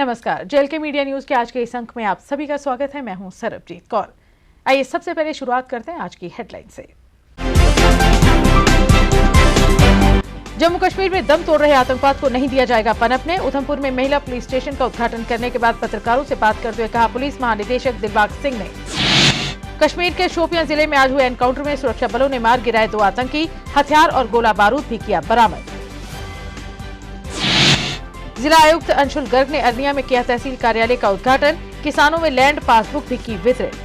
नमस्कार, जेएलके media news के आज के इस अंक में आप सभी का स्वागत है। मैं हूं सरबजीत कौर। आइए सबसे पहले शुरुआत करते हैं आज की हेडलाइन से। जम्मू कश्मीर में दम तोड़ रहे आतंकवाद को नहीं दिया जाएगा पनपने। उधमपुर में महिला पुलिस स्टेशन का उद्घाटन करने के बाद पत्रकारों से बात करते हुए कहा पुलिस महानिदेशक दिलबाग सिंह ने। कश्मीर के शोपियां जिले में आज हुए एनकाउंटर में सुरक्षा बलों ने मार गिराए 2 आतंकी, हथियार और गोला बारूद भी किया बरामद। जिला आयुक्त अंशुल गर्ग ने अरनिया में किया तहसील कार्यालय का उद्घाटन, किसानों में लैंड पासबुक भी की वितरित।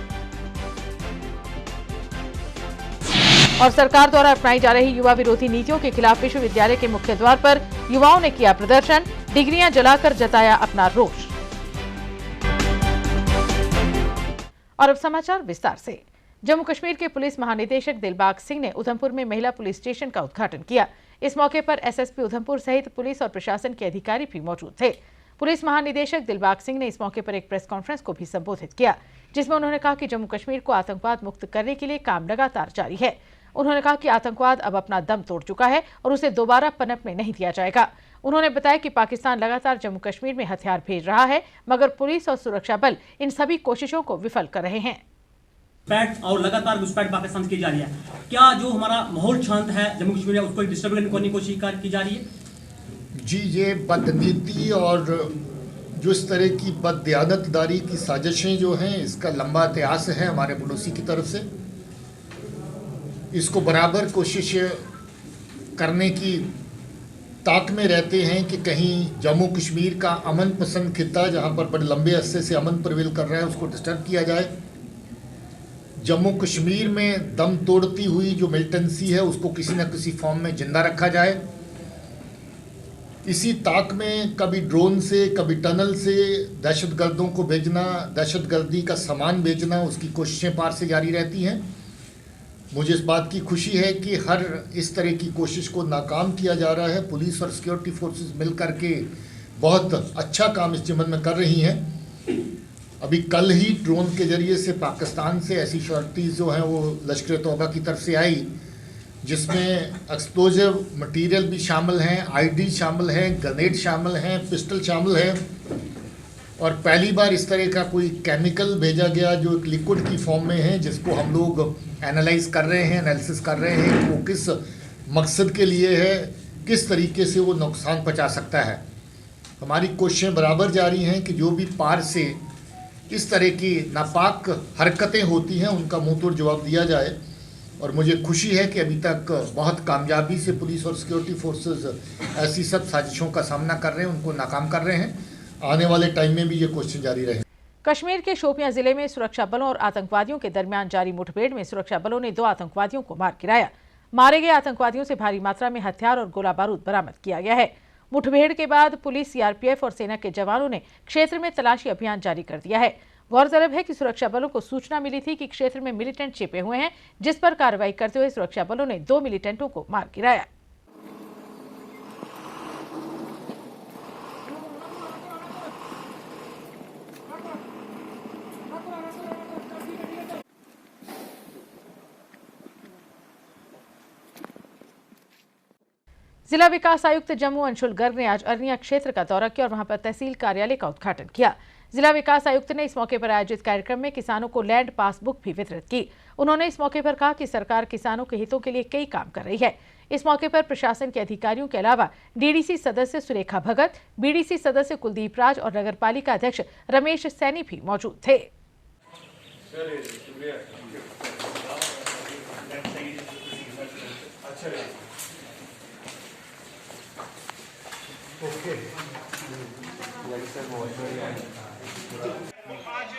और सरकार द्वारा अपनाई जा रही युवा विरोधी नीतियों के खिलाफ विश्वविद्यालय के मुख्य द्वार पर युवाओं ने किया प्रदर्शन, डिग्रियां जलाकर जताया अपना रोष। और अब समाचार विस्तार से। जम्मू कश्मीर के पुलिस महानिदेशक दिलबाग सिंह ने उधमपुर में महिला पुलिस स्टेशन का उद्घाटन किया। इस मौके पर एसएसपी उधमपुर सहित पुलिस और प्रशासन के अधिकारी भी मौजूद थे। पुलिस महानिदेशक दिलबाग सिंह ने इस मौके पर एक प्रेस कॉन्फ्रेंस को भी संबोधित किया, जिसमें उन्होंने कहा कि जम्मू कश्मीर को आतंकवाद मुक्त करने के लिए काम लगातार जारी है। उन्होंने कहा कि आतंकवाद अब अपना दम तोड़ चुका है और उसे दोबारा पनपने नहीं दिया जाएगा। उन्होंने बताया कि पाकिस्तान लगातार जम्मू कश्मीर में हथियार भेज रहा है, मगर पुलिस और सुरक्षा बल इन सभी कोशिशों को विफल कर रहे हैं। और लगातार घुसपैठ पाकिस्तान की जा रही है। क्या जो हमारा माहौल शांत है जम्मू कश्मीर में उसको डिस्टर्ब करने की कोशिश की जा रही है? जी, ये बदनीति और जो इस तरह की बददियानतदारी की साजिशें जो हैं, इसका लंबा इतिहास है हमारे पड़ोसी की तरफ से। इसको बराबर कोशिश करने की ताक में रहते हैं कि कहीं जम्मू कश्मीर का अमन पसंद खित्ता, जहाँ पर बड़े लंबे अरसे से अमन प्रवेल कर रहा है, उसको डिस्टर्ब किया जाए। जम्मू कश्मीर में दम तोड़ती हुई जो मिलिटेंसी है उसको किसी न किसी फॉर्म में जिंदा रखा जाए। इसी ताक में कभी ड्रोन से, कभी टनल से दहशतगर्दों को भेजना, दहशतगर्दी का सामान बेचना, उसकी कोशिशें पार से जारी रहती हैं। मुझे इस बात की खुशी है कि हर इस तरह की कोशिश को नाकाम किया जा रहा है। पुलिस और सिक्योरिटी फोर्सेस मिल करके बहुत अच्छा काम इस ज़िम्मन में कर रही हैं। अभी कल ही ड्रोन के जरिए से पाकिस्तान से ऐसी शॉर्टीज जो हैं वो लश्कर तौबा की तरफ से आई, जिसमें एक्सप्लोजिव मटेरियल भी शामिल हैं, आईडी शामिल हैं, ग्रेनेड शामिल हैं, पिस्टल शामिल है। और पहली बार इस तरह का कोई केमिकल भेजा गया जो एक लिक्विड की फॉर्म में है, जिसको हम लोग एनालाइज कर रहे हैं, एनालिसिस कर रहे हैं कि वो किस मकसद के लिए है, किस तरीके से वो नुकसान पहुँचा सकता है। हमारी कोशिशें बराबर जारी हैं कि जो भी पार से इस तरह की नापाक हरकतें होती हैं उनका मुंह तोड़ जवाब दिया जाए। और मुझे खुशी है कि अभी तक बहुत कामयाबी से पुलिस और सिक्योरिटी फोर्सेस ऐसी सब साजिशों का सामना कर रहे हैं, उनको नाकाम कर रहे हैं। आने वाले टाइम में भी ये कोशिश जारी रहे। कश्मीर के शोपियां जिले में सुरक्षा बलों और आतंकवादियों के दरमियान जारी मुठभेड़ में सुरक्षा बलों ने 2 आतंकवादियों को मार गिराया। मारे गए आतंकवादियों से भारी मात्रा में हथियार और गोला बारूद बरामद किया गया है। मुठभेड़ के बाद पुलिस, सीआरपीएफ और सेना के जवानों ने क्षेत्र में तलाशी अभियान जारी कर दिया है। गौरतलब है कि सुरक्षा बलों को सूचना मिली थी कि क्षेत्र में मिलिटेंट छिपे हुए हैं, जिस पर कार्रवाई करते हुए सुरक्षा बलों ने 2 मिलिटेंटों को मार गिराया। जिला विकास आयुक्त जम्मू अंशुल गर्ग ने आज अरनिया क्षेत्र का दौरा किया और वहां पर तहसील कार्यालय का उद्घाटन किया। जिला विकास आयुक्त ने इस मौके पर आयोजित कार्यक्रम में किसानों को लैंड पासबुक भी वितरित की। उन्होंने इस मौके पर कहा कि सरकार किसानों के हितों के लिए कई काम कर रही है। इस मौके पर प्रशासन के अधिकारियों के अलावा डीडीसी सदस्य सुरेखा भगत, बीडीसी सदस्य कुलदीप राज और नगरपालिका अध्यक्ष रमेश सैनी भी मौजूद थे। आज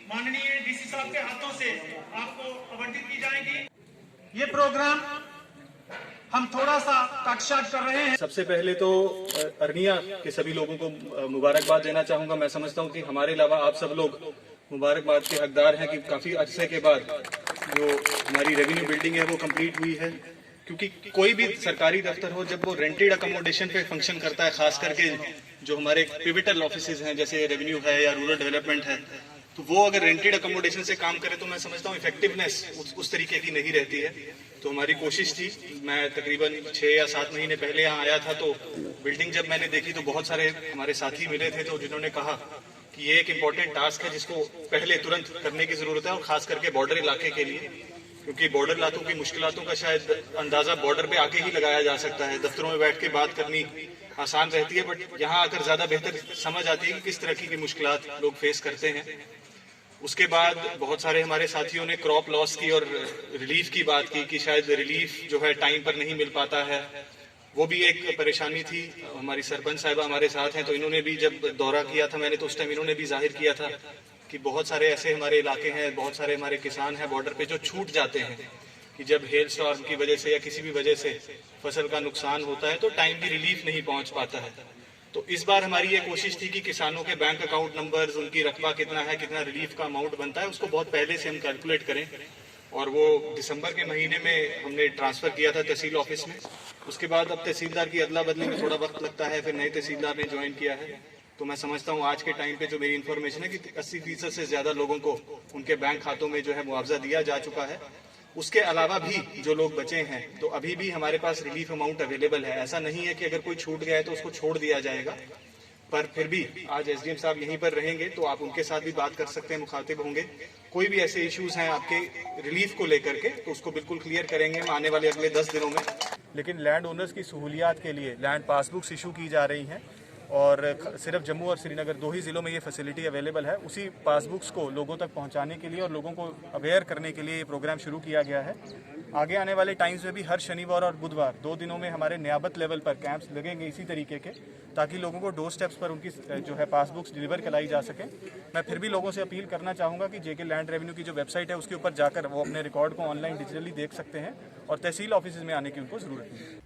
माननीय डीसी साहब के हाथों से आपको अवॉर्डित की जाएगी। ये प्रोग्राम हम थोड़ा सा काटछाट कर रहे हैं। सबसे पहले तो अरनिया के सभी लोगों को मुबारकबाद देना चाहूंगा। मैं समझता हूं कि हमारे अलावा आप सब लोग मुबारकबाद के हकदार हैं कि काफी अरसे के बाद जो हमारी रेवेन्यू बिल्डिंग है वो कंप्लीट हुई है। क्योंकि कोई भी सरकारी दफ्तर हो, जब वो रेंटेड अकोमोडेशन पे फंक्शन करता है, खास करके जो हमारे पिविटल ऑफिसेज हैं जैसे रेवेन्यू है या रूरल डेवलपमेंट है, तो वो अगर रेंटेड अकोमोडेशन से काम करे तो मैं समझता हूँ इफेक्टिवनेस उस तरीके की नहीं रहती है। तो हमारी कोशिश थी, मैं तकरीबन 6 या 7 महीने पहले यहाँ आया था, तो बिल्डिंग जब मैंने देखी तो बहुत सारे हमारे साथी मिले थे, तो जिन्होंने कहा कि ये एक इम्पॉर्टेंट टास्क है जिसको पहले तुरंत करने की जरूरत है, और खास करके बॉर्डर इलाके के लिए, क्योंकि बॉर्डर इलाकों की मुश्किलातों का शायद अंदाजा बॉर्डर पे आके ही लगाया जा सकता है। दफ्तरों में बैठ के बात करनी आसान रहती है, बट यहाँ आकर ज्यादा बेहतर समझ आती है कि किस तरह की मुश्किलात लोग फेस करते हैं। उसके बाद बहुत सारे हमारे साथियों ने क्रॉप लॉस की और रिलीफ की बात की कि शायद रिलीफ जो है टाइम पर नहीं मिल पाता है, वो भी एक परेशानी थी। हमारी सरपंच साहिबा हमारे साथ हैं, तो इन्होंने भी जब दौरा किया था मैंने, तो उस टाइम इन्होंने भी जाहिर किया था कि बहुत सारे ऐसे हमारे इलाके हैं, बहुत सारे हमारे किसान हैं बॉर्डर पे जो छूट जाते हैं कि जब हेल स्टॉर्म की वजह से या किसी भी वजह से फसल का नुकसान होता है तो टाइम भी रिलीफ नहीं पहुंच पाता है। तो इस बार हमारी ये कोशिश थी कि किसानों के बैंक अकाउंट नंबर्स, उनकी रकबा कितना है, कितना रिलीफ का अमाउंट बनता है, उसको बहुत पहले से हम कैलकुलेट करें, और वो दिसंबर के महीने में हमने ट्रांसफर किया था तहसील ऑफिस में। उसके बाद अब तहसीलदार की अदला बदली में थोड़ा वक्त लगता है, फिर नए तहसीलदार ने ज्वाइन किया है। तो मैं समझता हूँ आज के टाइम पे जो मेरी इन्फॉर्मेशन है कि 80% से ज्यादा लोगों को उनके बैंक खातों में जो है मुआवजा दिया जा चुका है। उसके अलावा भी जो लोग बचे हैं तो अभी भी हमारे पास रिलीफ अमाउंट अवेलेबल है। ऐसा नहीं है कि अगर कोई छूट गया है तो उसको छोड़ दिया जाएगा, पर फिर भी आज एसडीएम साहब यहीं पर रहेंगे तो आप उनके साथ भी बात कर सकते हैं, मुखातिब होंगे। कोई भी ऐसे इश्यूज हैं आपके रिलीफ को लेकर के तो उसको बिल्कुल क्लियर करेंगे हम आने वाले अगले 10 दिनों में। लेकिन लैंड ओनर्स की सहूलियात के लिए लैंड पासबुक्स इशू की जा रही हैं, और सिर्फ जम्मू और श्रीनगर 2 ही ज़िलों में ये फैसिलिटी अवेलेबल है। उसी पासबुक्स को लोगों तक पहुंचाने के लिए और लोगों को अवेयर करने के लिए ये प्रोग्राम शुरू किया गया है। आगे आने वाले टाइम्स में भी हर शनिवार और बुधवार 2 दिनों में हमारे नियाबत लेवल पर कैंप्स लगेंगे इसी तरीके के, ताकि लोगों को डोर स्टेप्स पर उनकी जो है पासबुक्स डिलीवर कराई जा सके। मैं फिर भी लोगों से अपील करना चाहूँगा कि जेके लैंड रेवेन्यू की जो वेबसाइट है उसके ऊपर जाकर वो अपने रिकॉर्ड को ऑनलाइन डिजिटली देख सकते हैं, और तहसील ऑफिस में आने की उनको ज़रूरत नहीं है।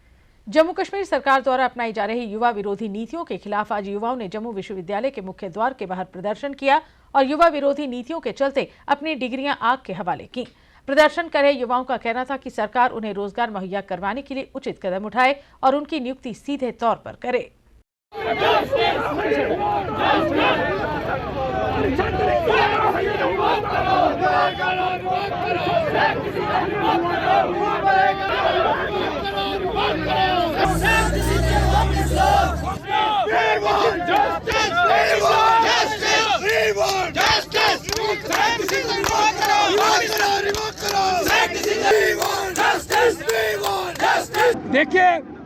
जम्मू कश्मीर सरकार द्वारा अपनाई जा रही युवा विरोधी नीतियों के खिलाफ आज युवाओं ने जम्मू विश्वविद्यालय के मुख्य द्वार के बाहर प्रदर्शन किया और युवा विरोधी नीतियों के चलते अपनी डिग्रियां आग के हवाले की। प्रदर्शन कर रहे युवाओं का कहना था कि सरकार उन्हें रोजगार मुहैया करवाने के लिए उचित कदम उठाए और उनकी नियुक्ति सीधे तौर पर करे। देखिए,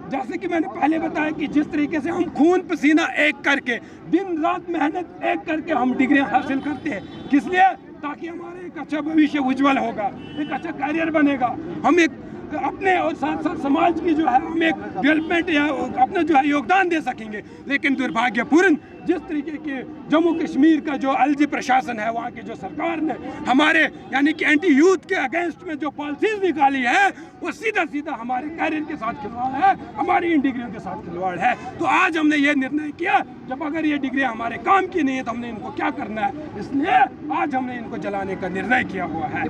जैसे कि मैंने पहले बताया कि जिस तरीके से हम खून पसीना एक करके दिन रात मेहनत एक करके हम डिग्रियां हासिल करते हैं, किस लिए? ताकि हमारा एक अच्छा भविष्य उज्जवल होगा, एक अच्छा करियर बनेगा, हम एक अपने और साथ साथ समाज की जो है हम एक डेवलपमेंट या अपना जो है योगदान दे सकेंगे। लेकिन दुर्भाग्यपूर्ण जिस तरीके के जम्मू कश्मीर का जो एलजी प्रशासन है, वहाँ की जो सरकार ने हमारे यानी कि एंटी यूथ के अगेंस्ट में जो पॉलिसीज निकाली है, वो सीधा सीधा हमारे करियर के साथ खिलवाड़ है, हमारी इन डिग्रियों के साथ खिलवाड़ है। तो आज हमने ये निर्णय किया, जब अगर ये डिग्री हमारे काम की नहीं है तो हमने इनको क्या करना है, इसलिए आज हमने इनको जलाने का निर्णय किया हुआ है।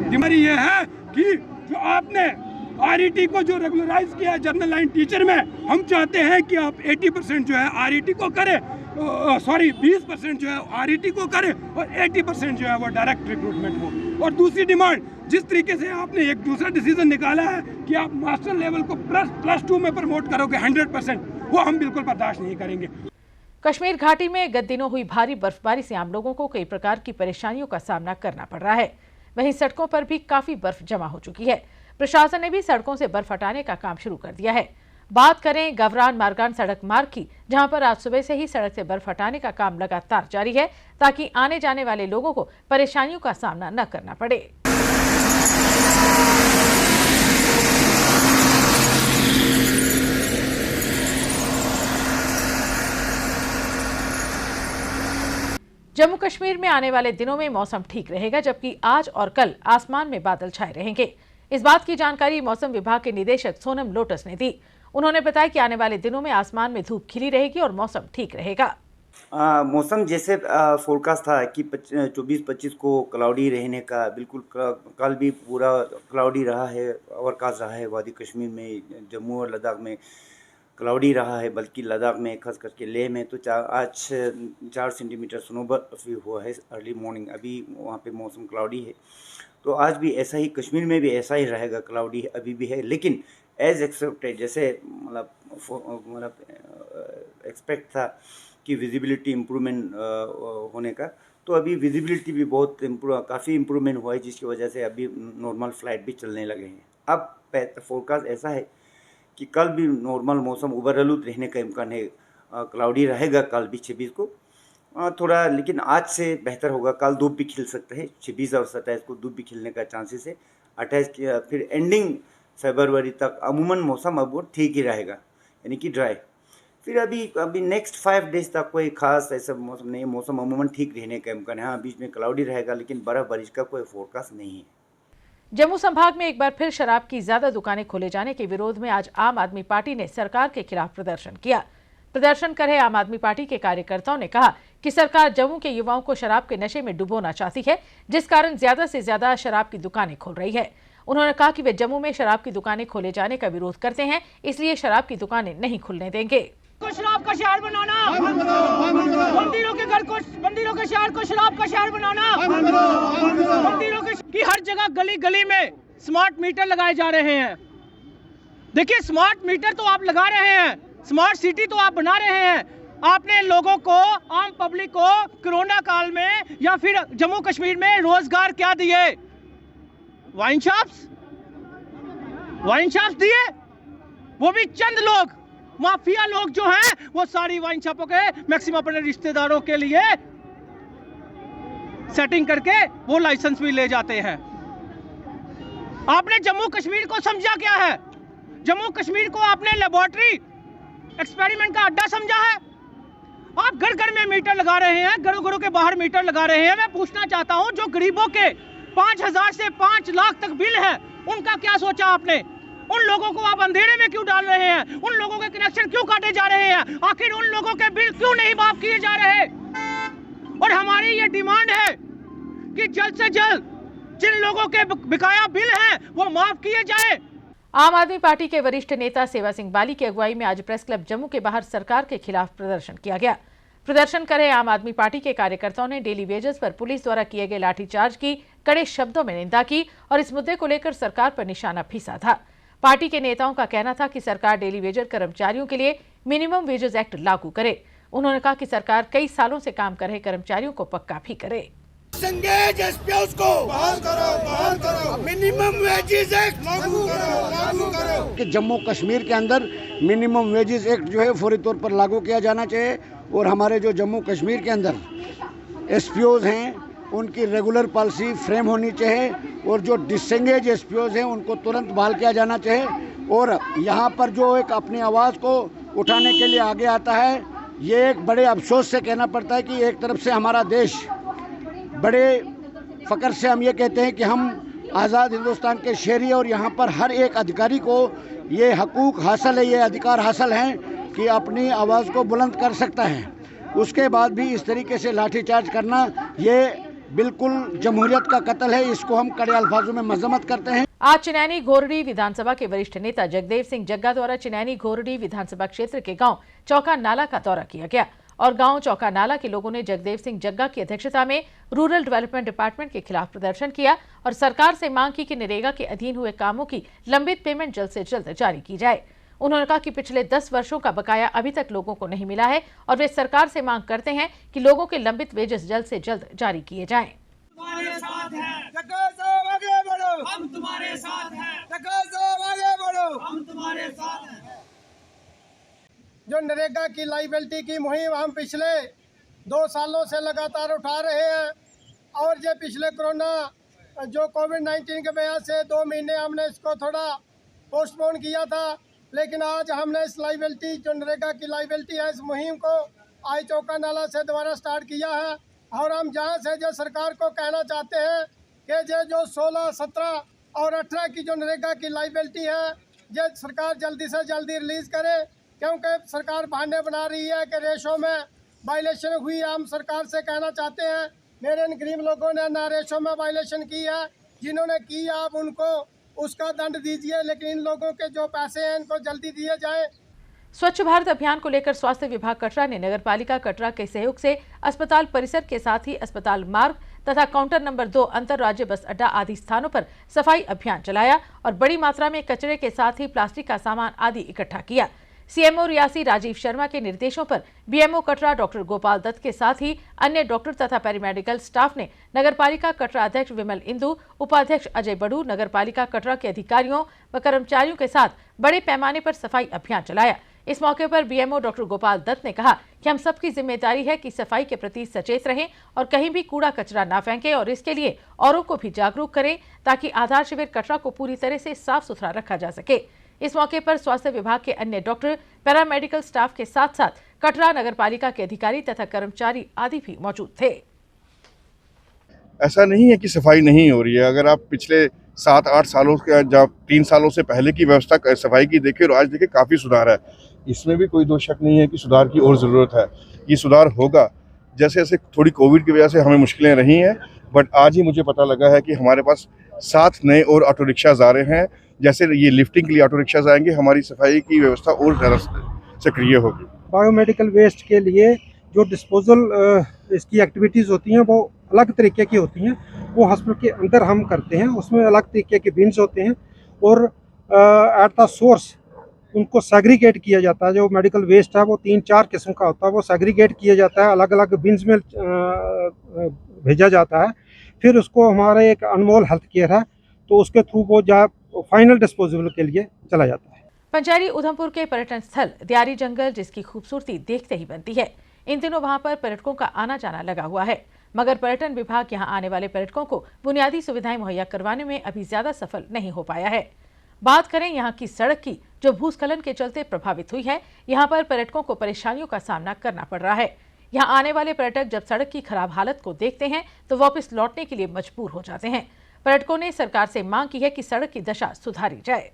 हमारी ये है कि जो आपने आरईटी को जो रेगुलराइज किया है जनरल लाइन टीचर में, हम चाहते हैं कि आप 80% जो है आरईटी को करें, 20% जो है आरईटी को करें और 80% जो है वो डायरेक्ट रिक्रूटमेंट हो। और दूसरी डिमांड, जिस तरीके से आपने एक दूसरा डिसीजन निकाला है कि आप मास्टर लेवल को +2 में प्रमोट करोगे 100%, वो हम बिल्कुल बर्दाश्त नहीं करेंगे। कश्मीर घाटी में गत दिनों हुई भारी बर्फबारी से आम लोगों को कई प्रकार की परेशानियों का सामना करना पड़ रहा है। वहीं सड़कों पर भी काफी बर्फ जमा हो चुकी है। प्रशासन ने भी सड़कों से बर्फ हटाने का काम शुरू कर दिया है। बात करें गवरान मारगान सड़क मार्ग की, जहां पर आज सुबह से ही सड़क से बर्फ हटाने का काम लगातार जारी है, ताकि आने जाने वाले लोगों को परेशानियों का सामना न करना पड़े। जम्मू कश्मीर में आने वाले दिनों में मौसम ठीक रहेगा, जबकि आज और कल आसमान में बादल छाए रहेंगे। इस बात की जानकारी मौसम विभाग के निदेशक सोनम लोटस ने दी। उन्होंने बताया कि आने वाले दिनों में आसमान में धूप खिली रहेगी और मौसम ठीक रहेगा। मौसम जैसे फोरकास्ट था कि 24-25 को क्लाउडी रहने का, बिल्कुल कल भी पूरा क्लाउडी रहा है, ओवरकास्ट रहा है वादी कश्मीर में, जम्मू और लद्दाख में क्लाउडी रहा है, बल्कि लद्दाख में खास करके लेह में तो आज 4 सेंटीमीटर स्नोफॉल हुआ है अर्ली मॉर्निंग। अभी वहाँ पे मौसम क्लाउडी है, तो आज भी ऐसा ही, कश्मीर में भी ऐसा ही रहेगा, क्लाउडी अभी भी है। लेकिन एज एक्सपेक्टेड, जैसे मतलब एक्सपेक्ट था कि विजिबिलिटी इम्प्रूवमेंट होने का, तो अभी विजिबिलिटी भी बहुत काफ़ी इम्प्रूवमेंट हुआ है, जिसकी वजह से अभी नॉर्मल फ्लाइट भी चलने लगे हैं। अब फोरकास्ट ऐसा है कि कल भी नॉर्मल मौसम उबरआलूद रहने का इम्कान है, क्लाउडी रहेगा कल भी 26 को थोड़ा, लेकिन आज से बेहतर होगा। कल धूप भी खिल सकता है, 26 और 27 को धूप भी खिलने का चांसेस है। 28 की फिर एंडिंग फरवरी तक अमूमन मौसम अब वो ठीक ही रहेगा, यानी कि ड्राई। फिर अभी नेक्स्ट 5 डेज तक कोई खास ऐसा मौसम नहीं, मौसम अमूमन ठीक रहने का इम्कान है। हाँ, बीच में क्लाउडी रहेगा, लेकिन बर्फबारी का कोई फोरकास्ट नहीं है। जम्मू संभाग में एक बार फिर शराब की ज्यादा दुकानें खोले जाने के विरोध में आज आम आदमी पार्टी ने सरकार के खिलाफ प्रदर्शन किया। प्रदर्शन कर रहे आम आदमी पार्टी के कार्यकर्ताओं ने कहा कि सरकार जम्मू के युवाओं को शराब के नशे में डुबोना चाहती है, जिस कारण ज्यादा से ज्यादा शराब की दुकानें खोल रही है। उन्होंने कहा कि वे जम्मू में शराब की दुकानें खोले जाने का विरोध करते हैं, इसलिए शराब की दुकानें नहीं खुलने देंगे। शराब का शहर बनाना, मंदिरों के घर को, मंदिरों के शहर को शराब का शहर बनाना, मंदिरों के की हर जगह गली गली में स्मार्ट मीटर लगाए जा रहे हैं। देखिए, स्मार्ट मीटर तो आप लगा रहे हैं, स्मार्ट सिटी तो आप बना रहे हैं। आपने लोगों को, आम पब्लिक को कोरोना काल में या फिर जम्मू कश्मीर में रोजगार क्या दिए? वाइन शॉप्स दिए, वो भी चंद लोग, माफिया लोग जो हैं वो सारी वाइन शॉपों के मैक्सिमम अपने रिश्तेदारों के लिए सेटिंग करके वो लाइसेंस भी ले जाते हैं। आपने जम्मू कश्मीर को समझा क्या है? जम्मू कश्मीर को आपने लेबोरेटरी एक्सपेरिमेंट का अड्डा समझा है। आप घर घर में मीटर लगा रहे हैं, घरों घरों के बाहर मीटर लगा रहे हैं। मैं पूछना चाहता हूं, जो गरीबों के 5,000 से 5 लाख तक बिल है, उनका क्या सोचा आपने? उन लोगों को आप अंधेरे में क्यों डाल रहे हैं? उन लोगों के कनेक्शन क्यों काटे जा रहे हैं? आखिर उन लोगों के बिल क्यों नहीं माफ किए जा रहे? और हमारी ये डिमांड है कि जल्द से जल्द जिन लोगों के बकाया बिल हैं वो माफ किए जाए। आम आदमी पार्टी के वरिष्ठ नेता सेवा सिंह बाली की अगुवाई में आज प्रेस क्लब जम्मू के बाहर सरकार के खिलाफ प्रदर्शन किया गया। प्रदर्शन कर रहे आम आदमी पार्टी के कार्यकर्ताओं ने डेली वेजेस पर पुलिस द्वारा किए गए लाठीचार्ज की कड़े शब्दों में निंदा की और इस मुद्दे को लेकर सरकार पर निशाना भी साधा। पार्टी के नेताओं का कहना था कि सरकार डेली वेजर कर्मचारियों के लिए मिनिमम वेजेस एक्ट लागू करे। उन्होंने कहा कि सरकार कई सालों से काम कर रहे कर्मचारियों को पक्का भी करे। मिनिमम वेजेस एक्ट लागू करो। कि जम्मू कश्मीर के अंदर मिनिमम वेजेस एक्ट जो है फौरी तौर पर लागू किया जाना चाहिए और हमारे जो जम्मू कश्मीर के अंदर एसपीओज हैं उनकी रेगुलर पॉलिसी फ्रेम होनी चाहिए और जो डिसेंगेज एसपीओज हैं उनको तुरंत बहाल किया जाना चाहिए। और यहाँ पर जो एक अपनी आवाज़ को उठाने के लिए आगे आता है, ये एक बड़े अफसोस से कहना पड़ता है कि एक तरफ से हमारा देश बड़े फ़ख्र से हम ये कहते हैं कि हम आज़ाद हिंदुस्तान के शहरी और यहाँ पर हर एक अधिकारी को ये हकूक़ हासिल है, ये अधिकार हासिल हैं कि अपनी आवाज़ को बुलंद कर सकता है। उसके बाद भी इस तरीके से लाठीचार्ज करना ये बिल्कुल जमहूरियत का कत्ल है। इसको हम कड़े अल्फाजों में मजम्मत करते हैं। आज चिनैनी घोरडी विधानसभा के वरिष्ठ नेता जगदेव सिंह जग्गा द्वारा चिनैनी घोरडी विधानसभा क्षेत्र के गांव चौका नाला का दौरा किया गया और गांव चौका नाला के लोगों ने जगदेव सिंह जग्गा की अध्यक्षता में रूरल डेवलपमेंट डिपार्टमेंट के खिलाफ प्रदर्शन किया और सरकार से मांग की कि नरेगा के अधीन हुए कामों की लंबित पेमेंट जल्द से जल्द जारी की जाए। उन्होंने कहा कि पिछले 10 वर्षों का बकाया अभी तक लोगों को नहीं मिला है और वे सरकार से मांग करते हैं कि लोगों के लंबित वेजेस जल्द से जल्द जारी किए जाएं। तुम्हारे साथ हैं, आगे बढ़ो, हम तुम्हारे साथ हैं, आगे बढ़ो, हम तुम्हारे साथ हैं। जो नरेगा की लाइबिलिटी की मुहिम हम पिछले 2 सालों से लगातार उठा रहे हैं और ये पिछले कोरोना जो कोविड-19 के वजह से 2 महीने हमने इसको थोड़ा पोस्टपोन किया था, लेकिन आज हमने इस लाइबिलिटी जो नरेगा की लाइबिलिटी है इस मुहिम को आज चौका नाला से दोबारा स्टार्ट किया है। और हम जहाँ से जो सरकार को कहना चाहते हैं कि ये जो 16, 17 और 18 की जो नरेगा की लाइबिलिटी है ये सरकार जल्दी से जल्दी रिलीज़ करे, क्योंकि सरकार बहाने बना रही है कि रेशो में वायलेशन हुई। हम सरकार से कहना चाहते हैं, मेरे इन गरीब लोगों ने ना रेशो में वायलेशन की है, जिन्होंने की आप उनको उसका दंड दीजिए, लेकिन इन लोगों के जो पैसे हैं इनको जल्दी दिए जाए। स्वच्छ भारत अभियान को लेकर स्वास्थ्य विभाग कटरा ने नगरपालिका कटरा के सहयोग से अस्पताल परिसर के साथ ही अस्पताल मार्ग तथा काउंटर नंबर 2 अंतरराज्य बस अड्डा आदि स्थानों पर सफाई अभियान चलाया और बड़ी मात्रा में कचरे के साथ ही प्लास्टिक का सामान आदि इकट्ठा किया। सीएमओ रियासी राजीव शर्मा के निर्देशों पर बीएमओ कटरा डॉक्टर गोपाल दत्त के साथ ही अन्य डॉक्टर तथा पैरामेडिकल स्टाफ ने नगरपालिका कटरा अध्यक्ष विमल इंदु, उपाध्यक्ष अजय बड़ू, नगरपालिका कटरा के अधिकारियों व कर्मचारियों के साथ बड़े पैमाने पर सफाई अभियान चलाया। इस मौके पर बीएमओ डॉक्टर गोपाल दत्त ने कहा कि हम सबकी जिम्मेदारी है कि सफाई के प्रति सचेत रहें और कहीं भी कूड़ा कचरा ना फेंकें और इसके लिए औरों को भी जागरूक करें ताकि आधार शिविर कटरा को पूरी तरह से साफ सुथरा रखा जा सके। इस मौके पर स्वास्थ्य विभाग के अन्य डॉक्टर, पैरामेडिकल स्टाफ के साथ साथ कटरा नगरपालिका के अधिकारी तथा कर्मचारी आदि भी मौजूद थे। ऐसा नहीं है कि सफाई नहीं हो रही है। अगर आप पिछले 7-8 सालों के जब 3 सालों से पहले की व्यवस्था सफाई की देखें और आज देखें, काफ़ी सुधार है। इसमें भी कोई दो शक नहीं है कि सुधार की और ज़रूरत है। ये सुधार होगा। जैसे जैसे थोड़ी कोविड की वजह से हमें मुश्किलें रही हैं, बट आज ही मुझे पता लगा है कि हमारे पास 7 नए और ऑटो रिक्शाज आ रहे हैं। जैसे ये लिफ्टिंग के लिए ऑटो रिक्शाज आएंगे, हमारी सफाई की व्यवस्था और ज़्यादा सक्रिय होगी। बायोमेडिकल वेस्ट के लिए जो डिस्पोजल इसकी एक्टिविटीज़ होती हैं वो अलग तरीके की होती हैं। वो हॉस्पिटल के अंदर हम करते हैं, उसमें अलग तरीके के बिन्स होते हैं और एट द सोर्स उनको सेग्रीगेट किया जाता है। जो मेडिकल वेस्ट है वो 3-4 किस्म का होता है, वो सेग्रीगेट किया जाता है, अलग अलग बिन्स में भेजा जाता है। फिर उसको हमारे एक अनमोल हेल्थ केयर है, तो उसके थ्रू वो फाइनल डिस्पोजेबल के लिए चला जाता है। पंचारी उधमपुर के पर्यटन स्थल दियारी जंगल, जिसकी खूबसूरती देखते ही बनती है। इन दिनों वहां पर पर्यटकों का आना जाना लगा हुआ है, मगर पर्यटन विभाग यहां आने वाले पर्यटकों को बुनियादी सुविधाएं मुहैया करवाने में अभी ज्यादा सफल नहीं हो पाया है। बात करें यहां की सड़क की, जो भूस्खलन के चलते प्रभावित हुई है, यहां पर पर्यटकों को परेशानियों का सामना करना पड़ रहा है। यहां आने वाले पर्यटक जब सड़क की खराब हालत को देखते हैं तो वापस लौटने के लिए मजबूर हो जाते हैं। पर्यटकों ने सरकार से मांग की है कि सड़क की दशा सुधारी जाए।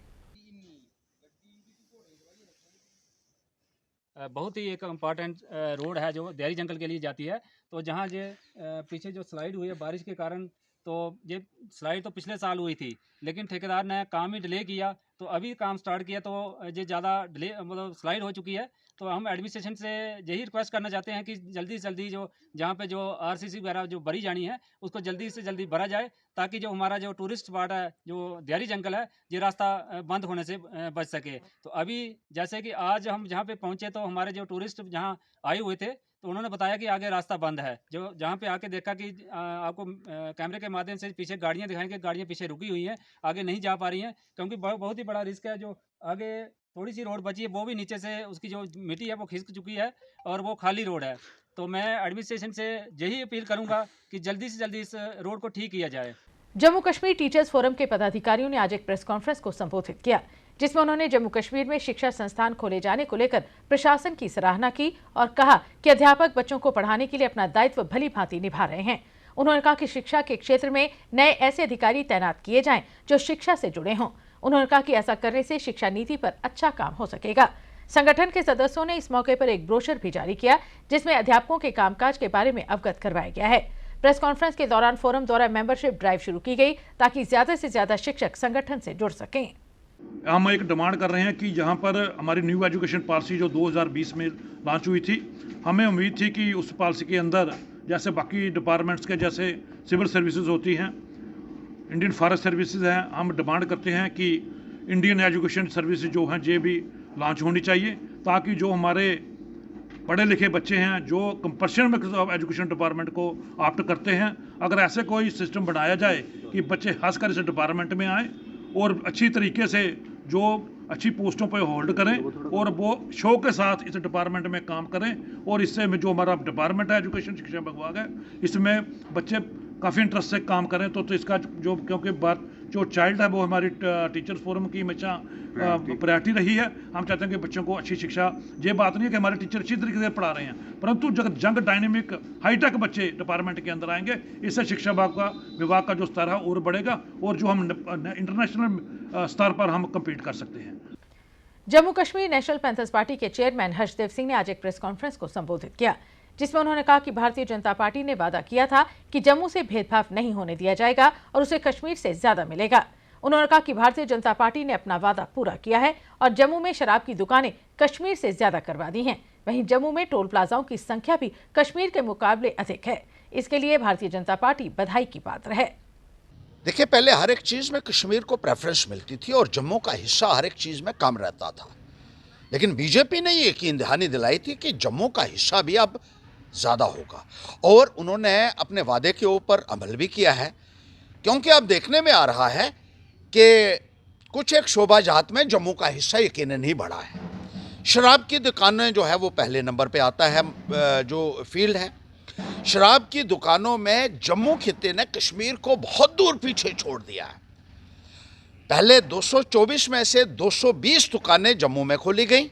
बहुत ही एक इम्पॉर्टेंट रोड है जो दियारी जंगल के लिए जाती है। तो जहाँ ये पीछे जो स्लाइड हुई है बारिश के कारण, तो ये स्लाइड तो पिछले साल हुई थी, लेकिन ठेकेदार ने काम ही डिले किया, तो अभी काम स्टार्ट किया तो ये ज़्यादा डिले मतलब स्लाइड हो चुकी है। तो हम एडमिनिस्ट्रेशन से यही रिक्वेस्ट करना चाहते हैं कि जल्दी से जल्दी जो जहाँ पे जो आरसीसी वगैरह जो भरी जानी है उसको जल्दी से जल्दी भरा जाए, ताकि जो हमारा जो टूरिस्ट स्पॉट है जो दियारी जंगल है, ये रास्ता बंद होने से बच सके। तो अभी जैसे कि आज हम जहाँ पे पहुँचे तो हमारे जो टूरिस्ट जहाँ आए हुए थे तो उन्होंने बताया कि आगे रास्ता बंद है। जो जहाँ पे आके देखा कि आपको कैमरे के माध्यम से पीछे गाड़ियाँ दिखाएंगे, गाड़ियाँ पीछे रुकी हुई हैं, आगे नहीं जा पा रही हैं, क्योंकि बहुत ही बड़ा रिस्क है। जो आगे थोड़ी सी रोड बची है वो भी नीचे से उसकी जो मिट्टी है वो खिसक चुकी है और वो खाली रोड है। तो मैं एडमिनिस्ट्रेशन से यही अपील करूँगा कि जल्दी से जल्दी इस रोड को ठीक किया जाए। जम्मू कश्मीर टीचर्स फोरम के पदाधिकारियों ने आज एक प्रेस कॉन्फ्रेंस को संबोधित किया, जिसमें उन्होंने जम्मू कश्मीर में शिक्षा संस्थान खोले जाने को लेकर प्रशासन की सराहना की और कहा कि अध्यापक बच्चों को पढ़ाने के लिए अपना दायित्व भली भांति निभा रहे हैं। उन्होंने कहा कि शिक्षा के क्षेत्र में नए ऐसे अधिकारी तैनात किए जाएं जो शिक्षा से जुड़े हों। उन्होंने कहा कि ऐसा करने से शिक्षा नीति पर अच्छा काम हो सकेगा। संगठन के सदस्यों ने इस मौके पर एक ब्रोशर भी जारी किया, जिसमें अध्यापकों के कामकाज के बारे में अवगत करवाया गया है। प्रेस कॉन्फ्रेंस के दौरान फोरम द्वारा मेंबरशिप ड्राइव शुरू की गई, ताकि ज्यादा से ज्यादा शिक्षक संगठन से जुड़ सकें। हम एक डिमांड कर रहे हैं कि जहां पर हमारी न्यू एजुकेशन पॉलिसी जो 2020 में लॉन्च हुई थी, हमें उम्मीद थी कि उस पॉलिसी के अंदर जैसे बाकी डिपार्टमेंट्स के जैसे सिविल सर्विसेज होती हैं, इंडियन फॉरेस्ट सर्विसेज हैं, हम डिमांड करते हैं कि इंडियन एजुकेशन सर्विसेज जो हैं ये भी लॉन्च होनी चाहिए, ताकि जो हमारे पढ़े लिखे बच्चे हैं जो कंपल्शन में एजुकेशन डिपार्टमेंट को ऑप्ट करते हैं, अगर ऐसे कोई सिस्टम बनाया जाए कि बच्चे खासकर इस डिपार्टमेंट में आएँ और अच्छी तरीके से जो अच्छी पोस्टों पर होल्ड करें और वो शो के साथ इस डिपार्टमेंट में काम करें, और इससे में जो हमारा डिपार्टमेंट है एजुकेशन शिक्षा विभाग है, इसमें बच्चे काफ़ी इंटरेस्ट से काम करें। तो इसका जो क्योंकि बात जो चाइल्ड है वो हमारी टीचर्स फोरम की हमेशा प्रायोरिटी रही है। हम चाहते हैं कि बच्चों को अच्छी शिक्षा, ये बात नहीं है कि हमारे टीचर अच्छी तरीके से पढ़ा रहे हैं, परंतु जब जंग डायनेमिक हाईटेक बच्चे डिपार्टमेंट के अंदर आएंगे, इससे शिक्षा विभाग का जो स्तर है और बढ़ेगा और जो हम इंटरनेशनल स्तर पर हम कम्पीट कर सकते हैं। Jammu Kashmir national panthers party के चेयरमैन हर्षदेव सिंह ने आज एक प्रेस कॉन्फ्रेंस को संबोधित किया, जिसमें उन्होंने कहा कि भारतीय जनता पार्टी ने वादा किया था कि जम्मू से भेदभाव नहीं होने दिया जाएगा और उसे कश्मीर से ज्यादा मिलेगा। उन्होंने कहा कि भारतीय जनता पार्टी ने अपना वादा पूरा किया है और जम्मू में शराब की दुकानें कश्मीर से ज्यादा करवा दी हैं। वहीं जम्मू में टोल प्लाजाओं की संख्या भी कश्मीर के मुकाबले अधिक है। इसके लिए भारतीय जनता पार्टी बधाई की पात्र है। देखिए, पहले हर एक चीज में कश्मीर को प्रेफरेंस मिलती थी और जम्मू का हिस्सा हर एक चीज में कम रहता था, लेकिन बीजेपी ने ये यकीन दहानी दिलाई थी कि जम्मू का हिस्सा भी अब ज़्यादा होगा और उन्होंने अपने वादे के ऊपर अमल भी किया है। क्योंकि अब देखने में आ रहा है कि कुछ एक शोभा जात में जम्मू का हिस्सा यकीनन ही बढ़ा है। शराब की दुकानें जो है वो पहले नंबर पे आता है जो फील्ड है। शराब की दुकानों में जम्मू खित्ते ने कश्मीर को बहुत दूर पीछे छोड़ दिया है। पहले 224 में से 220 दुकानें जम्मू में खोली गई,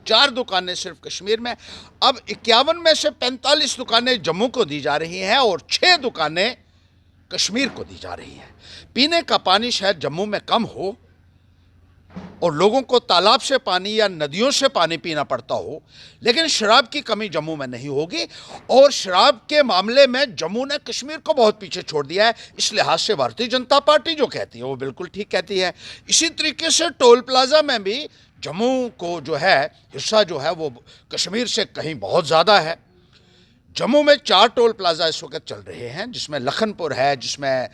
4 दुकानें सिर्फ कश्मीर में। अब 51 में से 45 दुकानें जम्मू को दी जा रही हैं और 6 दुकानें कश्मीर को दी जा रही हैं। पीने का पानी शायद जम्मू में कम हो और लोगों को तालाब से पानी या नदियों से पानी पीना पड़ता हो, लेकिन शराब की कमी जम्मू में नहीं होगी। और शराब के मामले में जम्मू ने कश्मीर को बहुत पीछे छोड़ दिया है। इस लिहाज से भारतीय जनता पार्टी जो कहती है वो बिल्कुल ठीक कहती है। इसी तरीके से टोल प्लाजा में भी जम्मू को जो है हिस्सा जो है वो कश्मीर से कहीं बहुत ज़्यादा है। जम्मू में 4 टोल प्लाजा इस वक्त चल रहे हैं, जिसमें लखनपुर है, जिसमें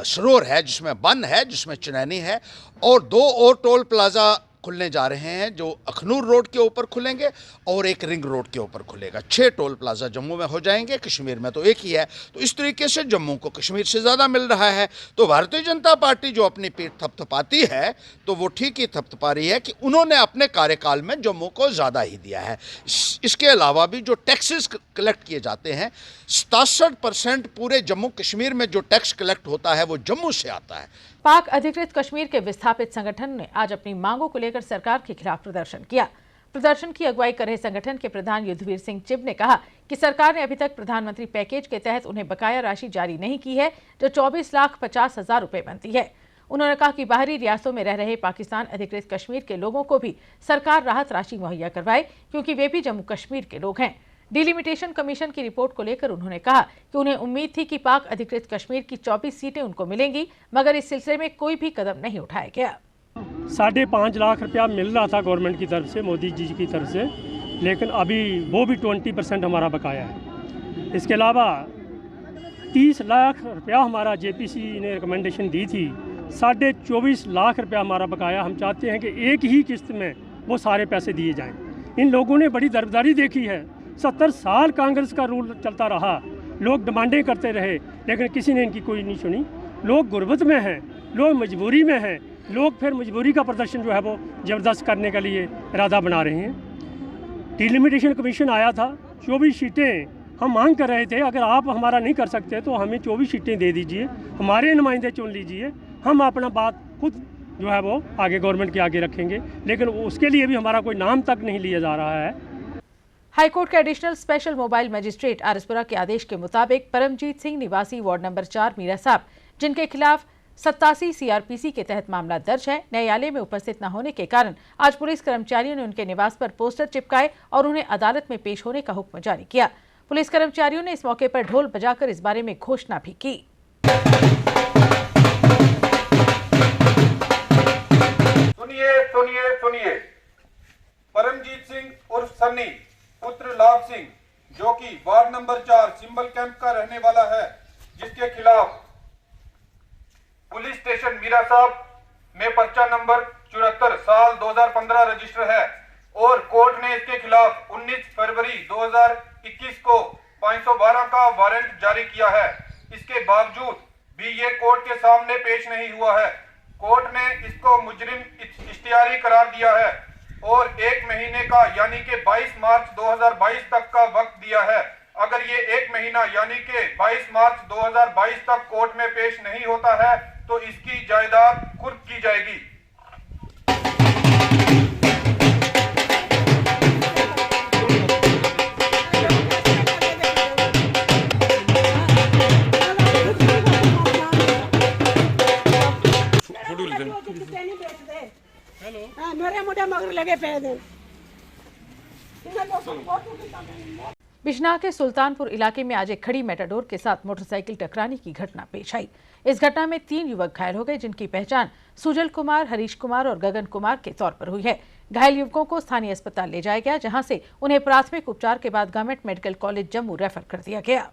सरोर है, जिसमें बन है, जिसमें चनैनी है, और 2 और टोल प्लाजा खुलने जा रहे हैं जो अखनूर रोड के ऊपर खुलेंगे और एक रिंग रोड के ऊपर खुलेगा। 6 टोल प्लाजा जम्मू में हो जाएंगे, कश्मीर में तो एक ही है। तो इस तरीके से जम्मू को कश्मीर से ज़्यादा मिल रहा है। तो भारतीय जनता पार्टी जो अपनी पीठ थपथपाती है तो वो ठीक ही थपथपा रही है कि उन्होंने अपने कार्यकाल में जम्मू को ज़्यादा ही दिया है। इसके अलावा भी जो टैक्सेस कलेक्ट किए जाते हैं, 67% पूरे जम्मू कश्मीर में जो टैक्स कलेक्ट होता है वो जम्मू से आता है। पाक अधिकृत कश्मीर के विस्थापित संगठन ने आज अपनी मांगों को लेकर सरकार के खिलाफ प्रदर्शन किया। प्रदर्शन की अगुवाई कर रहे संगठन के प्रधान युद्धवीर सिंह चिब ने कहा कि सरकार ने अभी तक प्रधानमंत्री पैकेज के तहत उन्हें बकाया राशि जारी नहीं की है, जो 24,50,000 रुपए बनती है। उन्होंने कहा कि बाहरी रियासतों में रह रहे पाकिस्तान अधिकृत कश्मीर के लोगों को भी सरकार राहत राशि मुहैया करवाए, क्योंकि वे भी जम्मू कश्मीर के लोग हैं। डिलिमिटेशन कमीशन की रिपोर्ट को लेकर उन्होंने कहा कि उन्हें उम्मीद थी कि पाक अधिकृत कश्मीर की 24 सीटें उनको मिलेंगी, मगर इस सिलसिले में कोई भी कदम नहीं उठाया गया। 5.5 लाख रुपया मिल रहा था गवर्नमेंट की तरफ से, मोदी जी की तरफ से, लेकिन अभी वो भी 20% हमारा बकाया है। इसके अलावा 30 लाख रुपया हमारा JPC ने रिकमेंडेशन दी थी, 24.5 लाख रुपया हमारा बकाया। हम चाहते हैं कि एक ही किस्त में वो सारे पैसे दिए जाएं। इन लोगों ने बड़ी दरबदारी देखी है। 70 साल कांग्रेस का रूल चलता रहा, लोग डिमांडें करते रहे, लेकिन किसी ने इनकी कोई नहीं सुनी। लोग गुर्बत में हैं, लोग मजबूरी में हैं, लोग फिर मजबूरी का प्रदर्शन जो है वो ज़बरदस्त करने के लिए इरादा बना रहे हैं। डिलिमिटेशन कमीशन आया था, 24 सीटें हम मांग कर रहे थे, अगर आप हमारा नहीं कर सकते तो हमें 24 सीटें दे दीजिए, हमारे नुमाइंदे चुन लीजिए, हम अपना बात खुद जो है वो आगे गवर्नमेंट के आगे रखेंगे। लेकिन उसके लिए भी हमारा कोई नाम तक नहीं लिया जा रहा है। हाईकोर्ट के additional special mobile magistrate R S Pura के आदेश के मुताबिक परमजीत सिंह निवासी वार्ड नंबर 4 मीरा साहब, जिनके खिलाफ 87 CRPC के तहत मामला दर्ज है, न्यायालय में उपस्थित न होने के कारण आज पुलिस कर्मचारियों ने उनके निवास पर पोस्टर चिपकाए और उन्हें अदालत में पेश होने का हुक्म जारी किया। पुलिस कर्मचारियों ने इस मौके पर ढोल बजाकर इस बारे में घोषणा भी की। सुनिए, परमजीत सिंह उर्फ सन्नी पुत्र लाभ सिंह, जो कि वार्ड नंबर 4 सिंबल कैंप का रहने वाला है, जिसके खिलाफ पुलिस स्टेशन मीरा साहब में पर्चा नंबर 74 साल 2015 रजिस्टर है और कोर्ट ने इसके खिलाफ 19 फरवरी 2021 को 512 का वारंट जारी किया है। इसके बावजूद भी ये कोर्ट के सामने पेश नहीं हुआ है। कोर्ट ने इसको मुजरिम इश्तिहारी करार दिया है और 1 महीने का यानी कि 22 मार्च 2022 तक का वक्त दिया है। अगर ये 1 महीना यानी कि 22 मार्च 2022 तक कोर्ट में पेश नहीं होता है तो इसकी जायदाद कुर्क की जाएगी। बिजनौर के सुल्तानपुर इलाके में आज एक खड़ी मेटाडोर के साथ मोटरसाइकिल टकराने की घटना पेश आई। इस घटना में 3 युवक घायल हो गए, जिनकी पहचान सुजल कुमार, हरीश कुमार और गगन कुमार के तौर पर हुई है। घायल युवकों को स्थानीय अस्पताल ले जाया गया, जहां से उन्हें प्राथमिक उपचार के बाद government medical college Jammu refer कर दिया गया।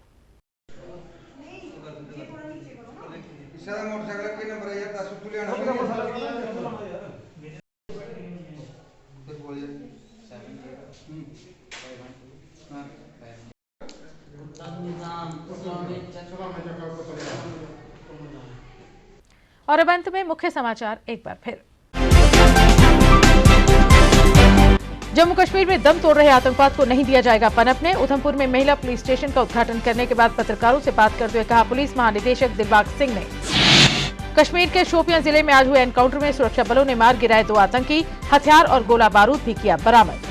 और अब अंत में मुख्य समाचार एक बार फिर। जम्मू कश्मीर में दम तोड़ रहे आतंकवाद को नहीं दिया जाएगा पनपने। उधमपुर में महिला पुलिस स्टेशन का उद्घाटन करने के बाद पत्रकारों से बात करते हुए कहा पुलिस महानिदेशक दिलबाग सिंह ने। कश्मीर के शोपियां जिले में आज हुए एनकाउंटर में सुरक्षा बलों ने मार गिराए 2 आतंकी, हथियार और गोला बारूद भी किया बरामद।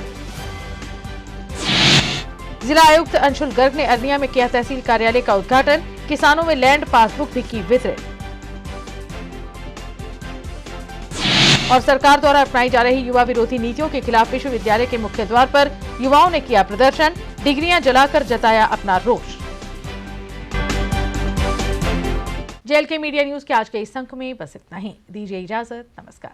जिला आयुक्त अंशुल गर्ग ने अरनिया में किया तहसील कार्यालय का उद्घाटन, किसानों में लैंड पासबुक भी की वितरित। और सरकार द्वारा अपनाई जा रही युवा विरोधी नीतियों के खिलाफ विश्वविद्यालय के मुख्य द्वार पर युवाओं ने किया प्रदर्शन, डिग्रियां जलाकर जताया अपना रोष। JLK मीडिया न्यूज के आज के इस अंक में बस इतना ही। दीजिए इजाजत, नमस्कार।